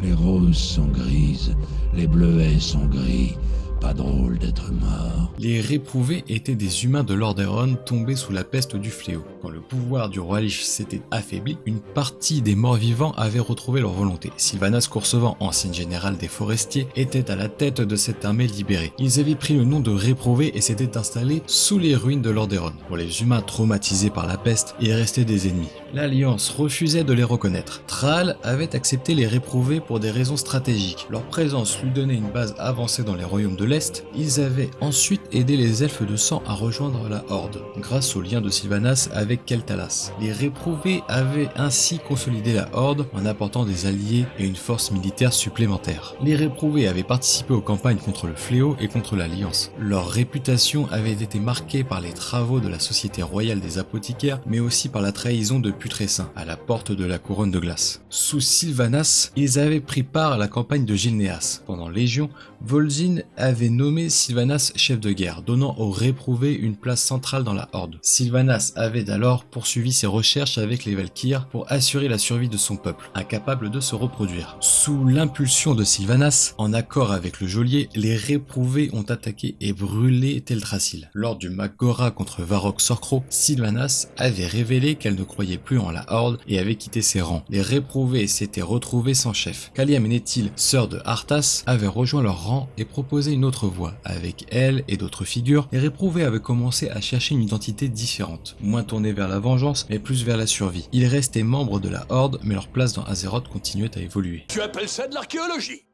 Les roses sont grises, les bleuets sont gris. Pas drôle d'être mort. Les réprouvés étaient des humains de Lordaeron tombés sous la peste du fléau. Quand le pouvoir du roi Lich s'était affaibli, une partie des morts-vivants avait retrouvé leur volonté. Sylvanas Coursevent, ancien général des forestiers, était à la tête de cette armée libérée. Ils avaient pris le nom de réprouvés et s'étaient installés sous les ruines de Lordaeron. Pour les humains traumatisés par la peste, ils restaient des ennemis. L'Alliance refusait de les reconnaître. Thrall avait accepté les réprouvés pour des raisons stratégiques. Leur présence lui donnait une base avancée dans les royaumes de l'Est. Ils avaient ensuite aidé les elfes de sang à rejoindre la Horde, grâce au lien de Sylvanas avec Keltalas. Les réprouvés avaient ainsi consolidé la Horde en apportant des alliés et une force militaire supplémentaire. Les réprouvés avaient participé aux campagnes contre le fléau et contre l'Alliance. Leur réputation avait été marquée par les travaux de la Société royale des apothicaires, mais aussi par la trahison de Putrescin, à la porte de la couronne de glace. Sous Sylvanas, ils avaient pris part à la campagne de Gilneas. Pendant Légion, Vol'jin avait nommé Sylvanas chef de guerre, donnant aux réprouvés une place centrale dans la Horde. Sylvanas avait alors poursuivi ses recherches avec les Valkyres pour assurer la survie de son peuple, incapable de se reproduire. Sous l'impulsion de Sylvanas, en accord avec le geôlier, les réprouvés ont attaqué et brûlé Teldrassil. Lors du Mag'Gora contre Varrock Sorkro, Sylvanas avait révélé qu'elle ne croyait plus en la Horde et avait quitté ses rangs. Les réprouvés s'étaient retrouvés sans chef. Kalia Menethil, sœur de Arthas, avait rejoint leur rang et proposé une autre voie. Avec elle et d'autres figures, les réprouvés avaient commencé à chercher une identité différente, moins tournée vers la vengeance, mais plus vers la survie. Ils restaient membres de la Horde, mais leur place dans Azeroth continuait à évoluer. Tu appelles ça de l'archéologie?